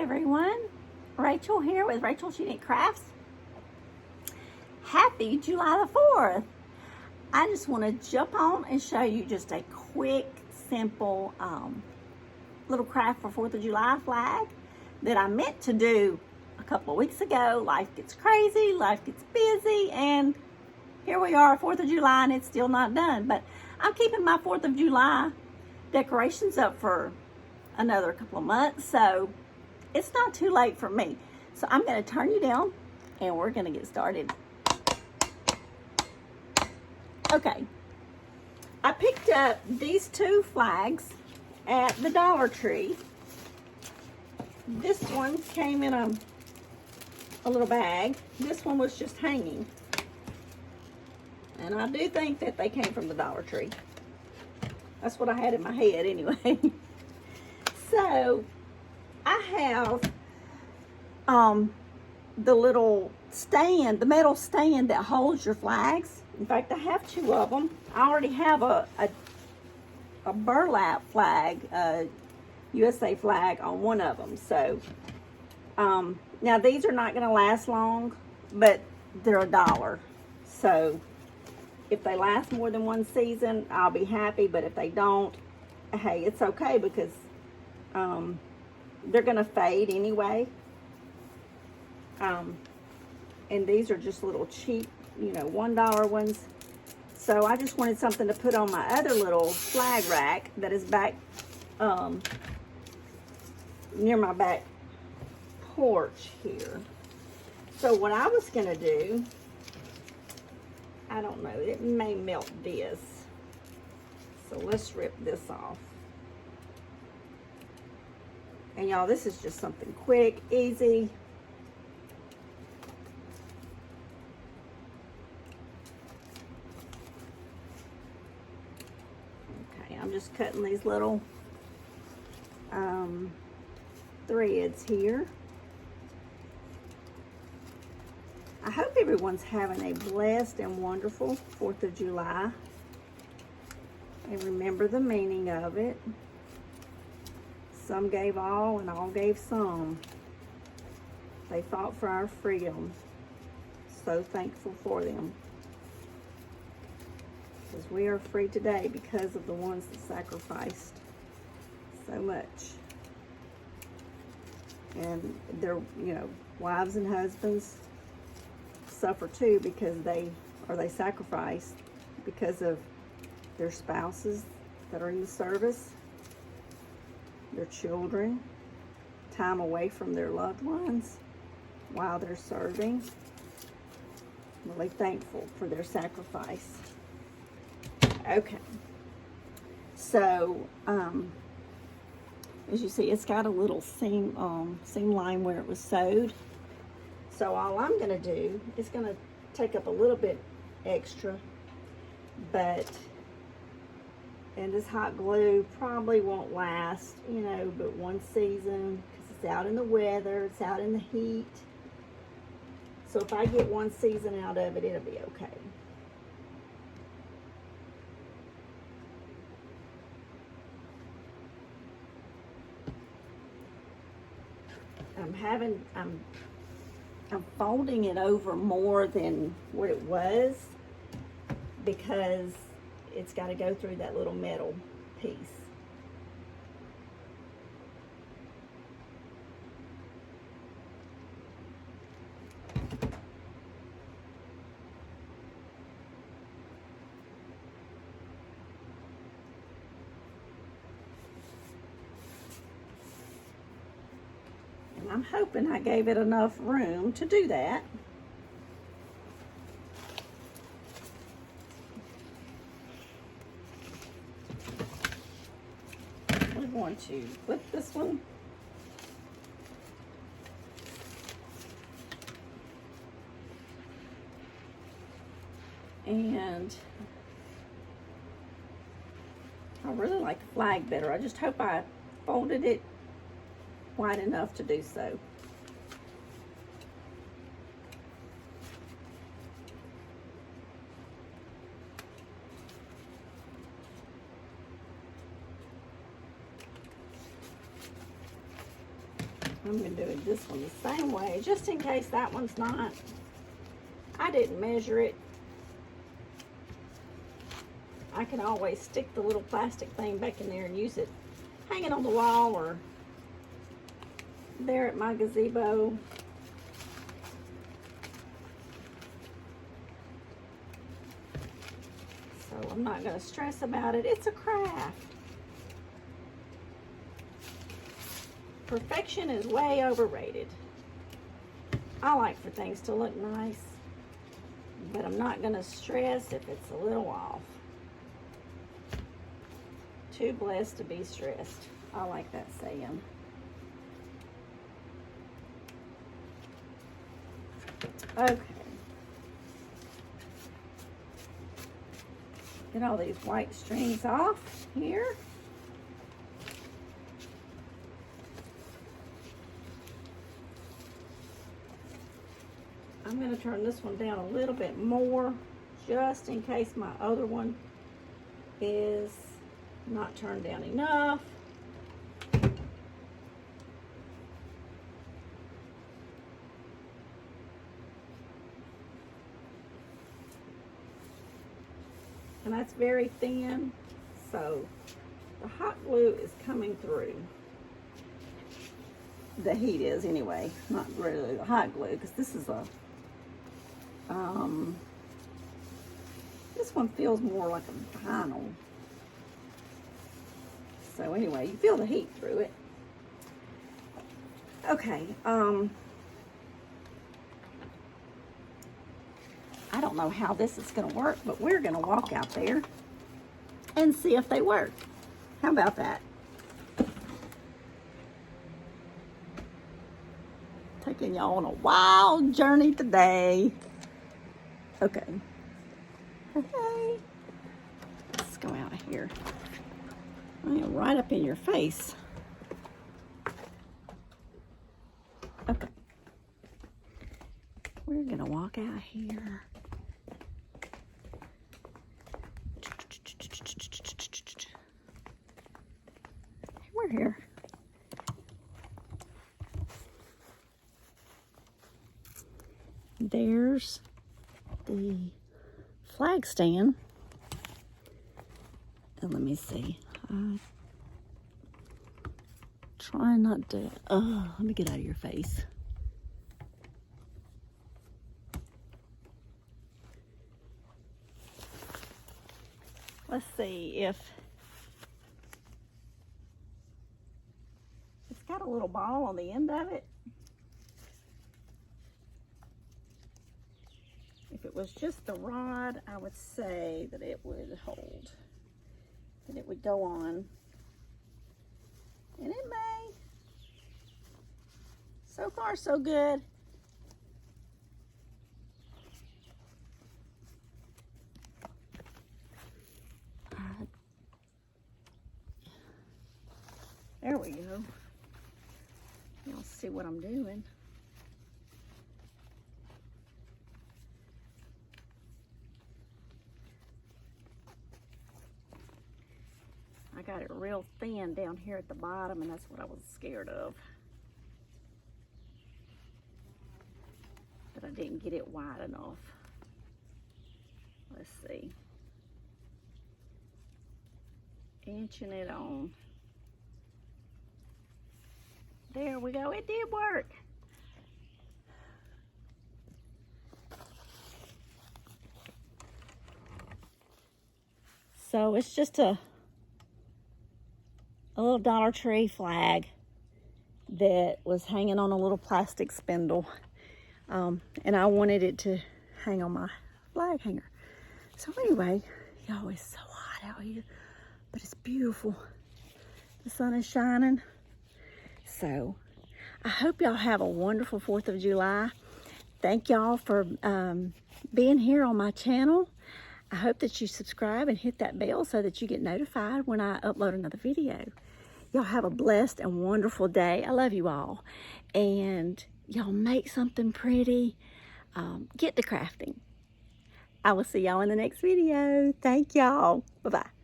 everyone, Rachel here with Rachelsuniquecrafts. Happy July the 4th. I just want to jump on and show you just a quick, simple little craft for 4th of July flag that I meant to do a couple of weeks ago. Life gets crazy, life gets busy, and here we are, 4th of July, and it's still not done. But I'm keeping my 4th of July decorations up for another couple of months, so it's not too late for me. So I'm going to turn you down and we're going to get started. Okay, I picked up these two flags at the Dollar Tree. This one came in a little bag. This one was just hanging, and I do think that they came from the Dollar Tree. That's what I had in my head anyway. So I have the little stand, the metal stand that holds your flags. In fact, I have two of them. I already have a burlap flag, a USA flag on one of them. So now these are not going to last long, but they're $1. So if they last more than one season, I'll be happy. But if they don't, hey, it's okay, because they're going to fade anyway. And these are just little cheap, $1 ones. So I just wanted something to put on my other little flag rack that is back near my back porch here. So what I was going to do, I don't know, it may melt this. So let's rip this off. And y'all, this is just something quick, easy. Okay, I'm just cutting these little threads here. I hope everyone's having a blessed and wonderful 4th of July. And remember the meaning of it. Some gave all and all gave some. They fought for our freedom. So thankful for them. Because we are free today because of the ones that sacrificed so much. And their, wives and husbands suffer too, because they sacrifice because of their spouses that are in the service, their children, time away from their loved ones while they're serving. Really thankful for their sacrifice. Okay, so as you see, it's got a little seam line where it was sewed. So all I'm going to do is going to take up a little bit extra, and this hot glue probably won't last, but one season, because it's out in the weather, it's out in the heat. So if I get one season out of it, it'll be okay. I'm folding it over more than what it was, because it's got to go through that little metal piece. And I'm hoping I gave it enough room to do that. We're going to flip this one. And I really like the flag better. I just hope I folded it wide enough to do so. I'm going to do this one the same way, just in case that one's not. I didn't measure it. I can always stick the little plastic thing back in there and use it, hang it on the wall or there at my gazebo. So I'm not going to stress about it. It's a craft. Perfection is way overrated. I like for things to look nice, but I'm not going to stress if it's a little off. Too blessed to be stressed. I like that saying. Okay. Get all these white strings off here. I'm going to turn this one down a little bit more, just in case my other one is not turned down enough. And that's very thin, so the hot glue is coming through. The heat is anyway, not really the hot glue, because this is a, this one feels more like a vinyl. So anyway, you feel the heat through it. Okay, I don't know how this is going to work, but we're going to walk out there and see if they work. How about that? Taking y'all on a wild journey today. Okay. Hey. Let's go out of here. I am right up in your face. Okay. We're going to walk out here. We're here. There's the flag stand. And let me see. Try not to, let me get out of your face. Let's see if it's got a little ball on the end of it. If it was just the rod, I would say that it would hold, that it would go on. And it may. So far, so good. There we go. Y'all see what I'm doing. I got it real thin down here at the bottom, and that's what I was scared of. But I didn't get it wide enough. Let's see. Inching it on. There we go. It did work. So it's just a little Dollar Tree flag that was hanging on a little plastic spindle. And I wanted it to hang on my flag hanger. So anyway, y'all, it's so hot out here, but it's beautiful. The sun is shining. So I hope y'all have a wonderful 4th of July. Thank y'all for being here on my channel. I hope that you subscribe and hit that bell so that you get notified when I upload another video. Y'all have a blessed and wonderful day. I love you all. And y'all make something pretty. Get to crafting. I will see y'all in the next video. Thank y'all. Bye-bye.